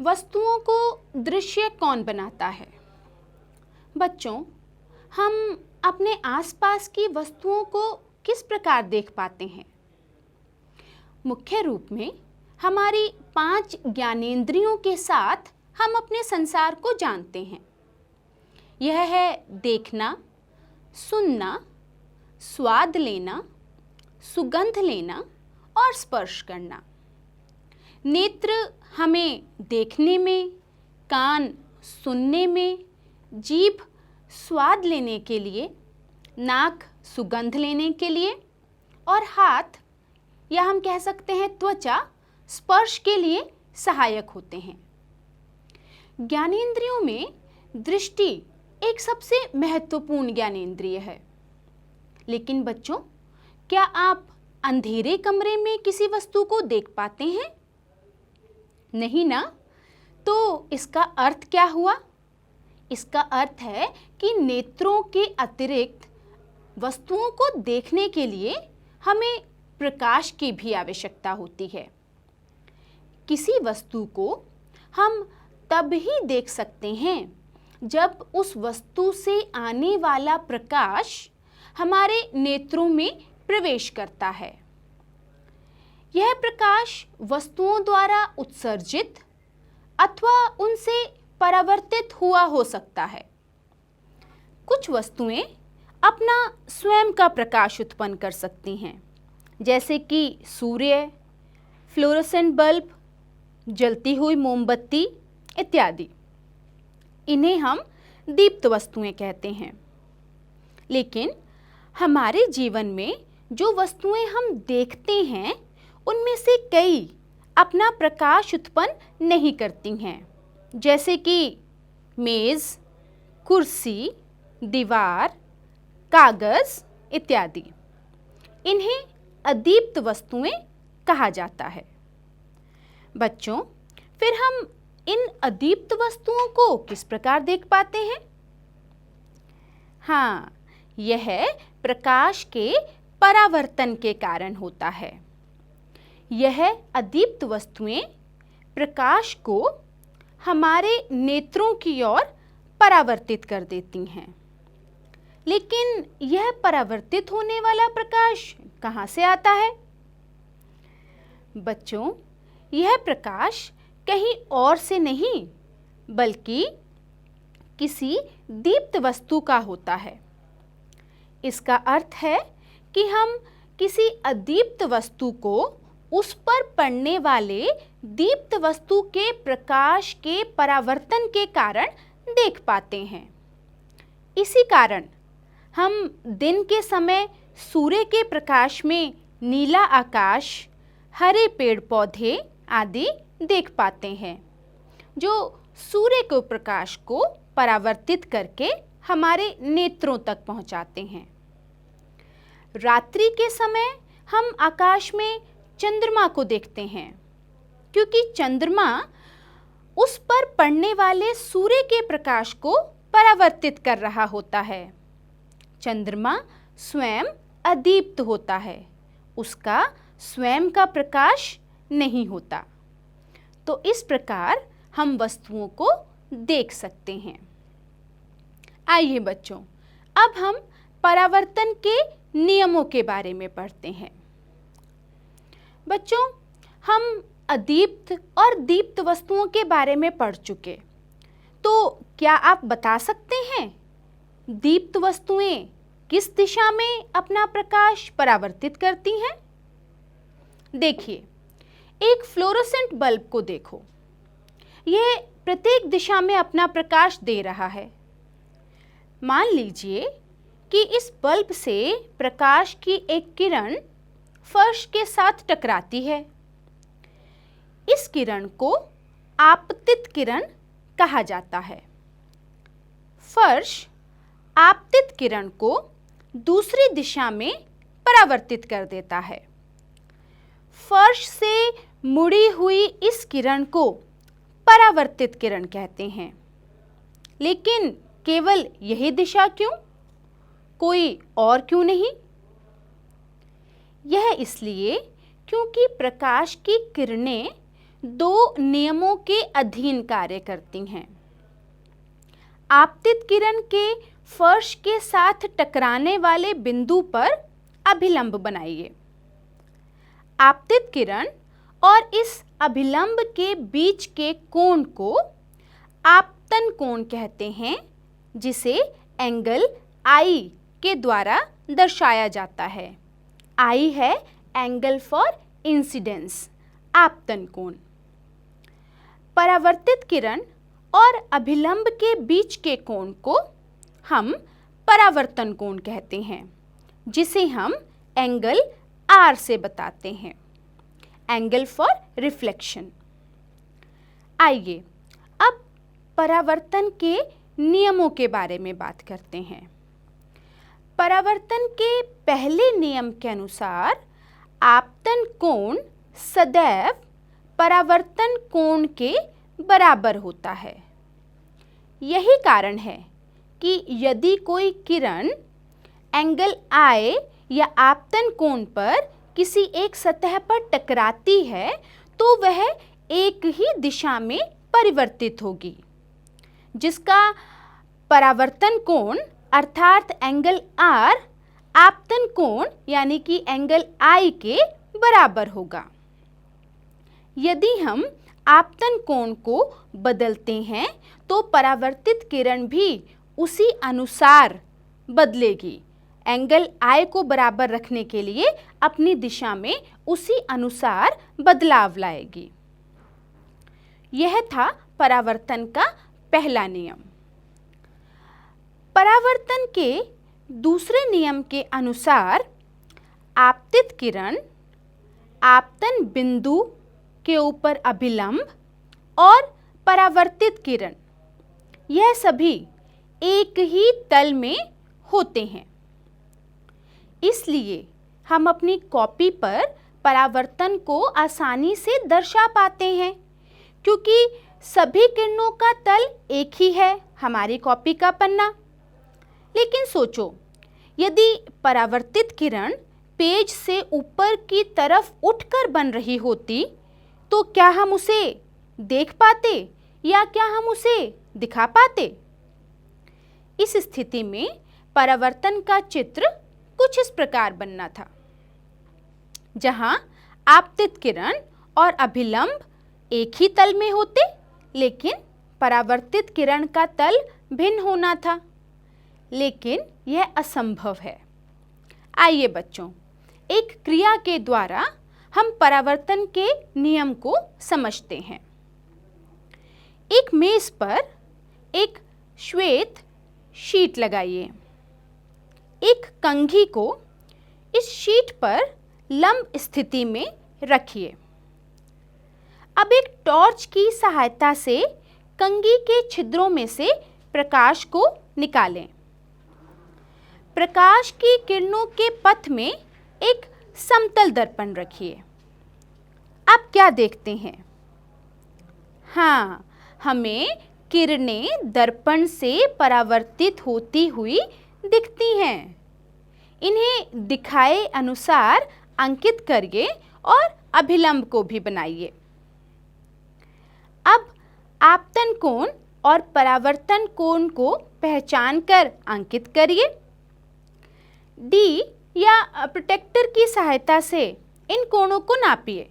वस्तुओं को दृश्य कौन बनाता है? बच्चों, हम अपने आसपास की वस्तुओं को किस प्रकार देख पाते हैं? मुख्य रूप में हमारी 5 ज्ञानेंद्रियों के साथ हम अपने संसार को जानते हैं। यह है देखना, सुनना, स्वाद लेना, सुगंध लेना और स्पर्श करना। नेत्र हमें देखने में, कान सुनने में, जीभ स्वाद लेने के लिए, नाक सुगंध लेने के लिए और हाथ या हम कह सकते हैं त्वचा स्पर्श के लिए सहायक होते हैं। ज्ञानेंद्रियों में दृष्टि एक सबसे महत्वपूर्ण ज्ञानेंद्रिय है। लेकिन बच्चों, क्या आप अंधेरे कमरे में किसी वस्तु को देख पाते हैं? नहीं ना? तो इसका अर्थ क्या हुआ? इसका अर्थ है कि नेत्रों के अतिरिक्त वस्तुओं को देखने के लिए हमें प्रकाश की भी आवश्यकता होती है। किसी वस्तु को हम तब ही देख सकते हैं जब उस वस्तु से आने वाला प्रकाश हमारे नेत्रों में प्रवेश करता है। यह प्रकाश वस्तुओं द्वारा उत्सर्जित अथवा उनसे परावर्तित हुआ हो सकता है। कुछ वस्तुएं अपना स्वयं का प्रकाश उत्पन्न कर सकती हैं, जैसे कि सूर्य, फ्लोरोसेंट बल्ब, जलती हुई मोमबत्ती इत्यादि। इन्हें हम दीप्त वस्तुएं कहते हैं। लेकिन हमारे जीवन में जो वस्तुएं हम देखते हैं, उनमें से कई अपना प्रकाश उत्पन्न नहीं करती हैं, जैसे कि मेज़, कुर्सी, दीवार, कागज़ इत्यादि। इन्हें अदीप्त वस्तुएं कहा जाता है। बच्चों, फिर हम इन अदीप्त वस्तुओं को किस प्रकार देख पाते हैं? हाँ, यह प्रकाश के परावर्तन के कारण होता है। यह अदीप्त वस्तुएं प्रकाश को हमारे नेत्रों की ओर परावर्तित कर देती हैं। लेकिन यह परावर्तित होने वाला प्रकाश कहाँ से आता है? बच्चों, यह प्रकाश कहीं और से नहीं, बल्कि किसी दीप्त वस्तु का होता है। इसका अर्थ है कि हम किसी अदीप्त वस्तु को उस पर पड़ने वाले दीप्त वस्तु के प्रकाश के परावर्तन के कारण देख पाते हैं। इसी कारण हम दिन के समय सूर्य के प्रकाश में नीला आकाश, हरे पेड़ पौधे आदि देख पाते हैं, जो सूर्य के प्रकाश को परावर्तित करके हमारे नेत्रों तक पहुंचाते हैं। रात्रि के समय हम आकाश में चंद्रमा को देखते हैं, क्योंकि चंद्रमा उस पर पड़ने वाले सूर्य के प्रकाश को परावर्तित कर रहा होता है। चंद्रमा स्वयं अदीप्त होता है, उसका स्वयं का प्रकाश नहीं होता। तो इस प्रकार हम वस्तुओं को देख सकते हैं। आइए बच्चों, अब हम परावर्तन के नियमों के बारे में पढ़ते हैं। बच्चों, हम अदीप्त और दीप्त वस्तुओं के बारे में पढ़ चुके, तो क्या आप बता सकते हैं दीप्त वस्तुएं किस दिशा में अपना प्रकाश परावर्तित करती हैं? देखिए, एक फ्लोरोसेंट बल्ब को देखो। यह प्रत्येक दिशा में अपना प्रकाश दे रहा है। मान लीजिए कि इस बल्ब से प्रकाश की एक किरण फर्श के साथ टकराती है। इस किरण को आपतित किरण कहा जाता है। फर्श आपतित किरण को दूसरी दिशा में परावर्तित कर देता है। फर्श से मुड़ी हुई इस किरण को परावर्तित किरण कहते हैं। लेकिन केवल यही दिशा क्यों? कोई और क्यों नहीं? यह इसलिए क्योंकि प्रकाश की किरणें दो नियमों के अधीन कार्य करती हैं। आपतित किरण के फर्श के साथ टकराने वाले बिंदु पर अभिलंब बनाइए। आपतित किरण और इस अभिलंब के बीच के कोण को आपतन कोण कहते हैं, जिसे एंगल I के द्वारा दर्शाया जाता है। I है एंगल फॉर इंसिडेंस, आपतन कोण। परावर्तित किरण और अभिलंब के बीच के कोण को हम परावर्तन कोण कहते हैं, जिसे हम एंगल R से बताते हैं, एंगल फॉर रिफ्लेक्शन। आइए अब परावर्तन के नियमों के बारे में बात करते हैं। परावर्तन के पहले नियम के अनुसार आपतन कोण सदैव परावर्तन कोण के बराबर होता है। यही कारण है कि यदि कोई किरण एंगल I या आपतन कोण पर किसी एक सतह पर टकराती है तो वह एक ही दिशा में परिवर्तित होगी, जिसका परावर्तन कोण अर्थात एंगल R आपतन कोण यानी कि एंगल I के बराबर होगा। यदि हम आपतन कोण को बदलते हैं तो परावर्तित किरण भी उसी अनुसार बदलेगी। एंगल I को बराबर रखने के लिए अपनी दिशा में उसी अनुसार बदलाव लाएगी। यह था परावर्तन का पहला नियम। परावर्तन के दूसरे नियम के अनुसार आपतित किरण आपतन बिंदु के ऊपर अभिलंब और परावर्तित किरण यह सभी एक ही तल में होते हैं। इसलिए हम अपनी कॉपी पर परावर्तन को आसानी से दर्शा पाते हैं, क्योंकि सभी किरणों का तल एक ही है, हमारी कॉपी का पन्ना। लेकिन सोचो, यदि परावर्तित किरण पेज से ऊपर की तरफ उठकर बन रही होती तो क्या हम उसे देख पाते या क्या हम उसे दिखा पाते? इस स्थिति में परावर्तन का चित्र कुछ इस प्रकार बनना था, जहां आपतित किरण और अभिलंब एक ही तल में होते, लेकिन परावर्तित किरण का तल भिन्न होना था। लेकिन यह असंभव है। आइए बच्चों, एक क्रिया के द्वारा हम परावर्तन के नियम को समझते हैं। एक मेज पर एक श्वेत शीट लगाइए। एक कंघी को इस शीट पर लंब स्थिति में रखिए। अब एक टॉर्च की सहायता से कंघी के छिद्रों में से प्रकाश को निकालें। प्रकाश की किरणों के पथ में एक समतल दर्पण रखिए। आप क्या देखते हैं? हाँ, हमें किरणें दर्पण से परावर्तित होती हुई दिखती हैं। इन्हें दिखाए अनुसार अंकित करिए और अभिलंब को भी बनाइए। अब आपतन कोण और परावर्तन कोण को पहचान कर अंकित करिए। D या प्रोटेक्टर की सहायता से इन कोणों को नापिए।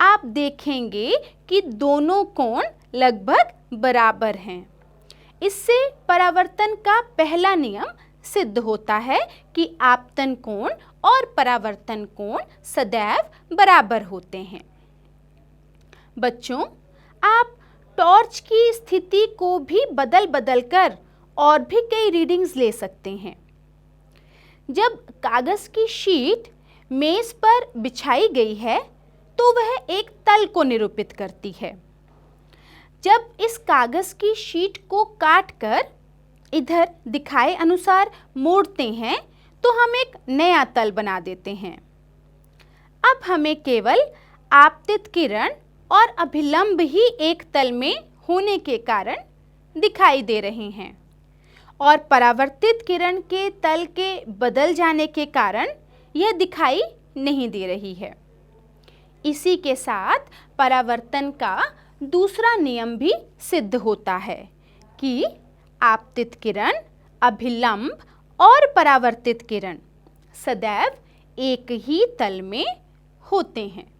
आप देखेंगे कि दोनों कोण लगभग बराबर हैं। इससे परावर्तन का पहला नियम सिद्ध होता है कि आपतन कोण और परावर्तन कोण सदैव बराबर होते हैं। बच्चों, आप टॉर्च की स्थिति को भी बदल कर और भी कई रीडिंग्स ले सकते हैं। जब कागज की शीट मेज पर बिछाई गई है तो वह एक तल को निरूपित करती है। जब इस कागज की शीट को काटकर इधर दिखाए अनुसार मोड़ते हैं तो हम एक नया तल बना देते हैं। अब हमें केवल आपतित किरण और अभिलंब ही एक तल में होने के कारण दिखाई दे रहे हैं और परावर्तित किरण के तल के बदल जाने के कारण यह दिखाई नहीं दे रही है। इसी के साथ परावर्तन का दूसरा नियम भी सिद्ध होता है कि आपतित किरण, अभिलंब और परावर्तित किरण सदैव एक ही तल में होते हैं।